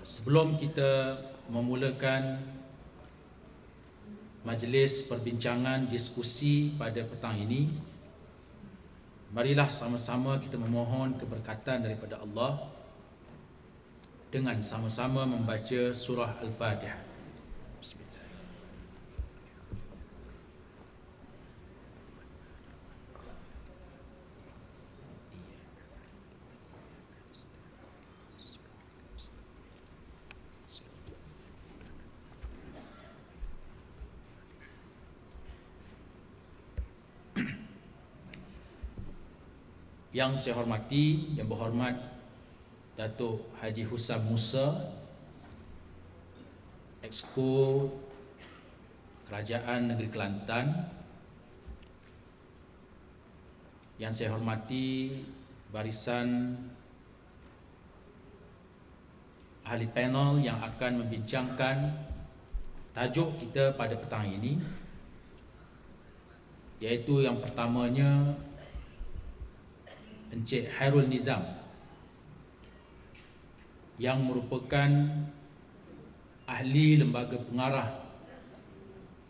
Sebelum kita memulakan majlis perbincangan diskusi pada petang ini, marilah sama-sama kita memohon keberkatan daripada Allah dengan sama-sama membaca surah Al-Fatihah. Yang saya hormati, yang berhormat Datuk Haji Husam Musa, Exco Kerajaan Negeri Kelantan. Yang saya hormati barisan ahli panel yang akan membincangkan tajuk kita pada petang ini, iaitu yang pertamanya Encik Hairul Nizam, yang merupakan ahli lembaga pengarah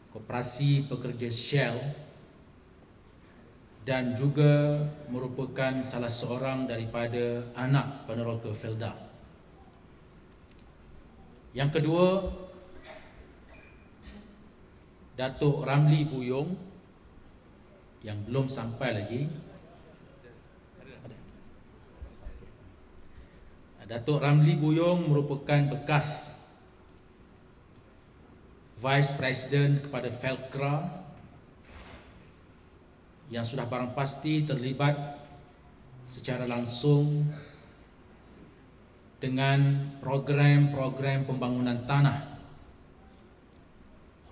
Koperasi Pekerja Shell dan juga merupakan salah seorang daripada anak peneroka Felda. Yang kedua, Datuk Ramli Buyong, yang belum sampai lagi. Datuk Ramli Buyong merupakan bekas Vice President kepada Felcra yang sudah barang pasti terlibat secara langsung dengan program-program pembangunan tanah,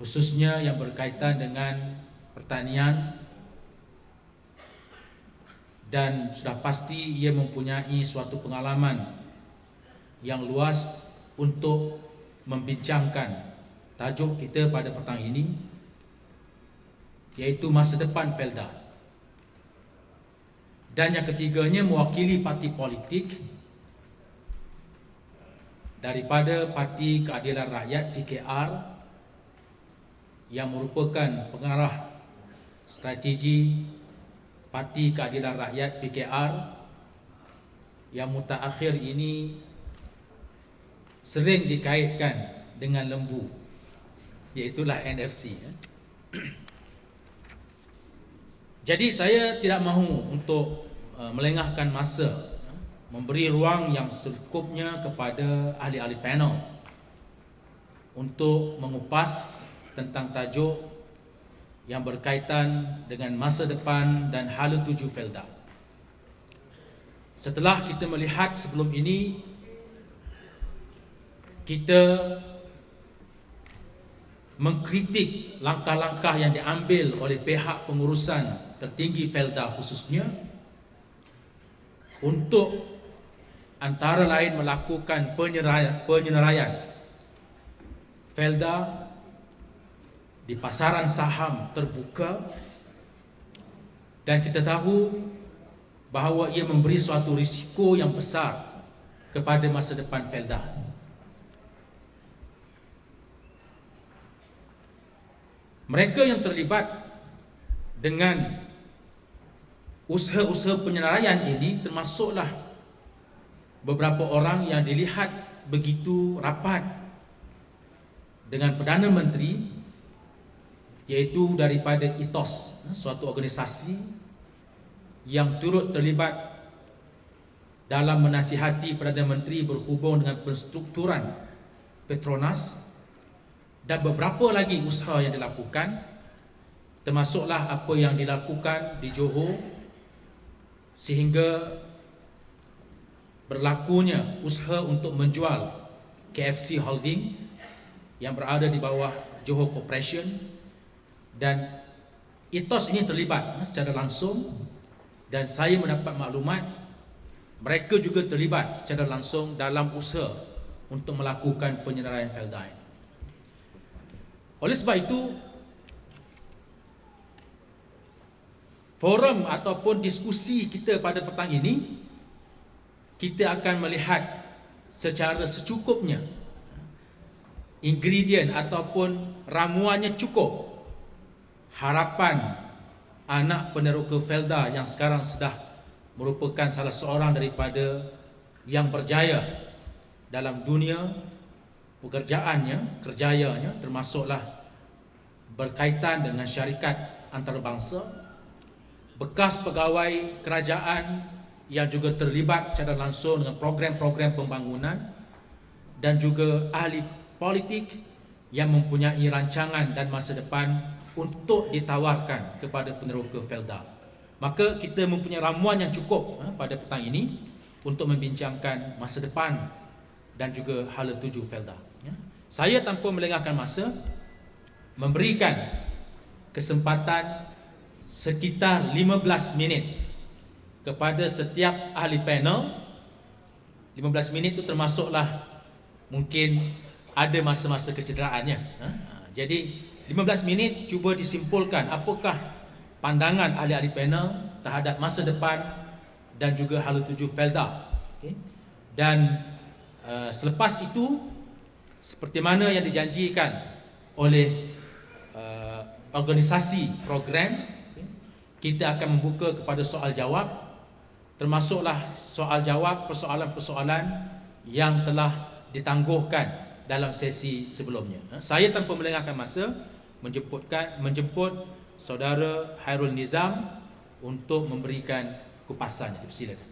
khususnya yang berkaitan dengan pertanian, dan sudah pasti ia mempunyai suatu pengalaman yang luas untuk membincangkan tajuk kita pada petang ini, iaitu masa depan Felda. Dan yang ketiganya mewakili parti politik daripada Parti Keadilan Rakyat PKR, yang merupakan pengarah strategi Parti Keadilan Rakyat PKR, yang mutakhir ini sering dikaitkan dengan lembu, iaitulah NFC. Jadi saya tidak mahu untuk melengahkan masa, memberi ruang yang secukupnya kepada ahli-ahli panel untuk mengupas tentang tajuk yang berkaitan dengan masa depan dan hala tuju Felda. Setelah kita melihat sebelum ini, kita mengkritik langkah-langkah yang diambil oleh pihak pengurusan tertinggi Felda khususnya untuk antara lain melakukan penyeneraian Felda di pasaran saham terbuka, dan kita tahu bahawa ia memberi suatu risiko yang besar kepada masa depan Felda. Mereka yang terlibat dengan usaha-usaha penyeneraian ini termasuklah beberapa orang yang dilihat begitu rapat dengan Perdana Menteri, iaitu daripada ITOS, suatu organisasi yang turut terlibat dalam menasihati Perdana Menteri berhubung dengan penstrukturan Petronas, dan beberapa lagi usaha yang dilakukan, termasuklah apa yang dilakukan di Johor sehingga berlakunya usaha untuk menjual KFC Holding yang berada di bawah Johor Corporation, dan ITOS ini terlibat secara langsung, dan saya mendapat maklumat mereka juga terlibat secara langsung dalam usaha untuk melakukan penyeneraian Felda ini. Oleh sebab itu, forum ataupun diskusi kita pada petang ini, kita akan melihat secara secukupnya, ingredient ataupun ramuannya cukup, harapan anak peneroka Felda yang sekarang sudah merupakan salah seorang daripada yang berjaya dalam dunia pekerjaannya, kerjayanya, termasuklah berkaitan dengan syarikat antarabangsa, bekas pegawai kerajaan yang juga terlibat secara langsung dengan program-program pembangunan, dan juga ahli politik yang mempunyai rancangan dan masa depan untuk ditawarkan kepada peneroka Felda. Maka kita mempunyai ramuan yang cukup pada petang ini untuk membincangkan masa depan dan juga hala tuju Felda. Saya tanpa melengahkan masa memberikan kesempatan sekitar 15 minit kepada setiap ahli panel. 15 minit itu termasuklah mungkin ada masa-masa kecederaannya. Jadi 15 minit cuba disimpulkan apakah pandangan ahli-ahli panel terhadap masa depan dan juga hala tuju Felda. Dan selepas itu, seperti mana yang dijanjikan oleh organisasi program, kita akan membuka kepada soal jawab, termasuklah soal jawab persoalan-persoalan yang telah ditangguhkan dalam sesi sebelumnya. Saya tanpa melengahkan masa menjemput saudara Hairul Nizam untuk memberikan kupasannya. Silakan.